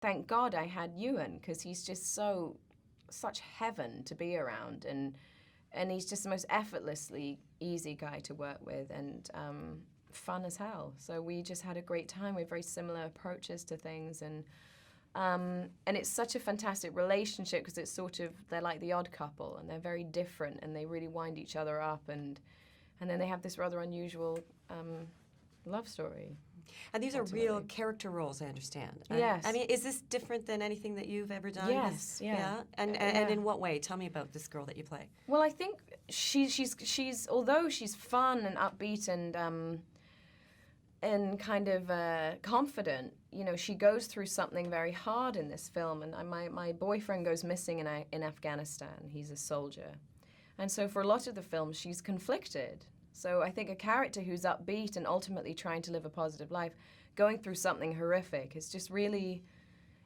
thank God I had Ewan, because he's just such heaven to be around, and he's just the most effortlessly easy guy to work with, and fun as hell. So we just had a great time. We have very similar approaches to things, and it's such a fantastic relationship, because it's sort of, they're like the odd couple, and they're very different, and they really wind each other up, and then they have this rather unusual love story. And these are real character roles, I understand. Yes. I mean, is this different than anything that you've ever done? Yes, yeah. And in what way? Tell me about this girl that you play. Well, I think she's although she's fun and upbeat and kind of confident, you know, she goes through something very hard in this film. And my boyfriend goes missing in Afghanistan. He's a soldier. And so for a lot of the film, she's conflicted. So I think a character who's upbeat and ultimately trying to live a positive life, going through something horrific, is just really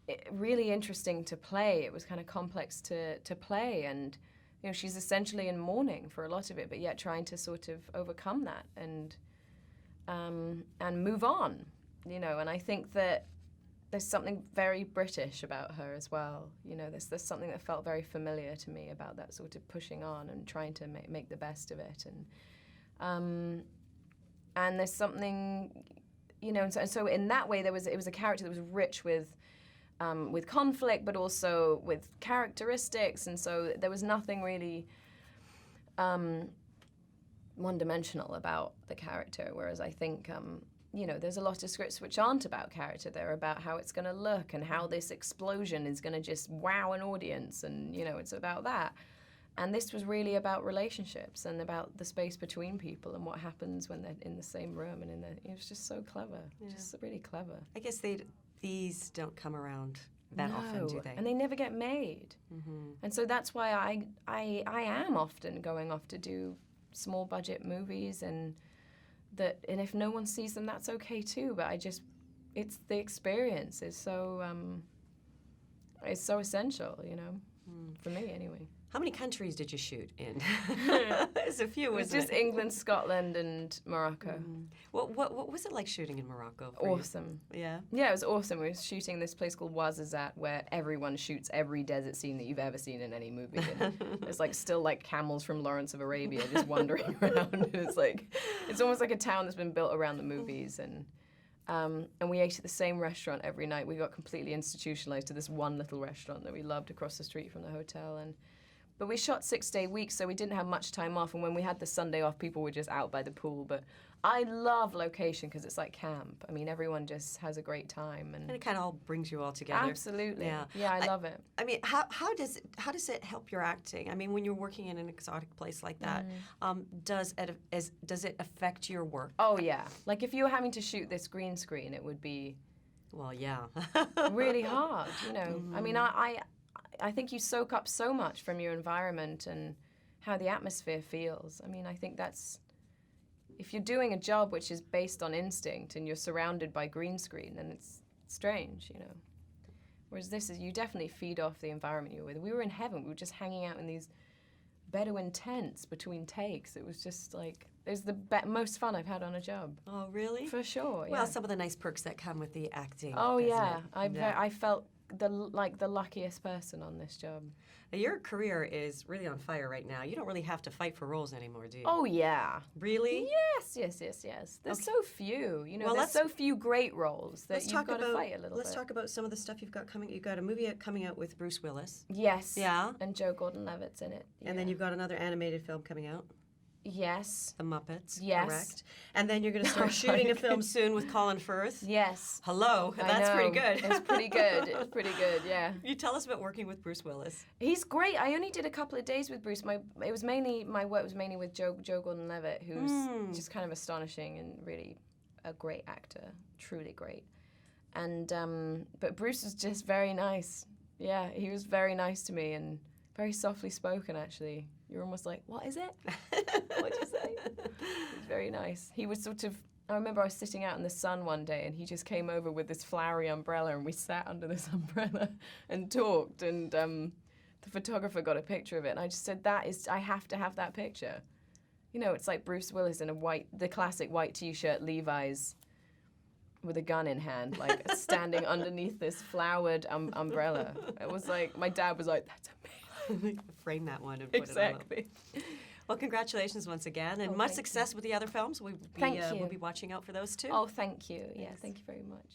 interesting to play. It was kind of complex to play, and you know, she's essentially in mourning for a lot of it, but yet trying to sort of overcome that and move on, you know. And I think that there's something very British about her as well. You know, there's something that felt very familiar to me about that sort of pushing on and trying to make the best of it, and there's something, you know, and so in that way it was a character that was rich with conflict, but also with characteristics, and so there was nothing really one-dimensional about the character, whereas I think, you know, there's a lot of scripts which aren't about character. They're about how it's going to look and how this explosion is going to just wow an audience, and, you know, it's about that. And this was really about relationships and about the space between people and what happens when they're in the same room, and it was just so clever, just really clever. I guess these don't come around that often, do they? And they never get made. Mm-hmm. And so that's why I am often going off to do small budget movies, and if no one sees them, that's okay too. But it's the experience is so essential, you know, for me anyway. How many countries did you shoot in? There's a few, It was just England, Scotland, and Morocco. What was it like shooting in Morocco for Awesome. you? Yeah? Yeah, it was awesome. We were shooting this place called Ouarzazate, where everyone shoots every desert scene that you've ever seen in any movie. And there's still camels from Lawrence of Arabia just wandering around. It's almost like a town that's been built around the movies. And we ate at the same restaurant every night. We got completely institutionalized to this one little restaurant that we loved across the street from the hotel. But we shot 6-day weeks, so we didn't have much time off. And when we had the Sunday off, people were just out by the pool. But I love location because it's like camp. I mean, everyone just has a great time, and it kind of all brings you all together. Absolutely. Yeah, I love it. I mean, how does it help your acting? I mean, when you're working in an exotic place like that, does it affect your work? Oh yeah. Like if you were having to shoot this green screen, it would be. Well, yeah. really hard, you know. I mean, I think you soak up so much from your environment and how the atmosphere feels. I mean, I think that's, if you're doing a job which is based on instinct and you're surrounded by green screen, then it's strange, you know. Whereas this is, you definitely feed off the environment you're with. We were in heaven. We were just hanging out in these Bedouin tents between takes. It was just it was the most fun I've had on a job. Oh, really? For sure, yeah. Well, some of the nice perks that come with the acting. Oh, yeah. I felt the luckiest person on this job. Now, your career is really on fire right now. You don't really have to fight for roles anymore, do you? Oh, yeah. Really? Yes. There's so few, you know, there's so few great roles that you've got to fight a little bit. Let's talk about some of the stuff you've got coming. You've got a movie coming out with Bruce Willis. Yes. Yeah. And Joe Gordon-Levitt's in it. Yeah. And then you've got another animated film coming out. Yes. The Muppets. Yes. Correct. And then you're going to start shooting a film soon with Colin Firth. Yes. Hello. That's pretty good. It's pretty good. Yeah. You tell us about working with Bruce Willis. He's great. I only did a couple of days with Bruce. My work was mainly with Joe Gordon-Levitt, who's just kind of astonishing and really a great actor, truly great. And but Bruce was just very nice. Yeah, he was very nice to me and very softly spoken, actually. You're almost like, what is it? What'd you say? He was very nice. He was I remember I was sitting out in the sun one day and he just came over with this flowery umbrella and we sat under this umbrella and talked, and the photographer got a picture of it and I just said, I have to have that picture. You know, it's like Bruce Willis in the classic white t-shirt, Levi's, with a gun in hand, like standing underneath this flowered umbrella. It was like, my dad was like, that's amazing. Frame that one and put Exactly. it on. Well, congratulations once again, and much success with the other films. We'll be watching out for those too. Oh, thank you. Yeah, Thanks. thank you very much.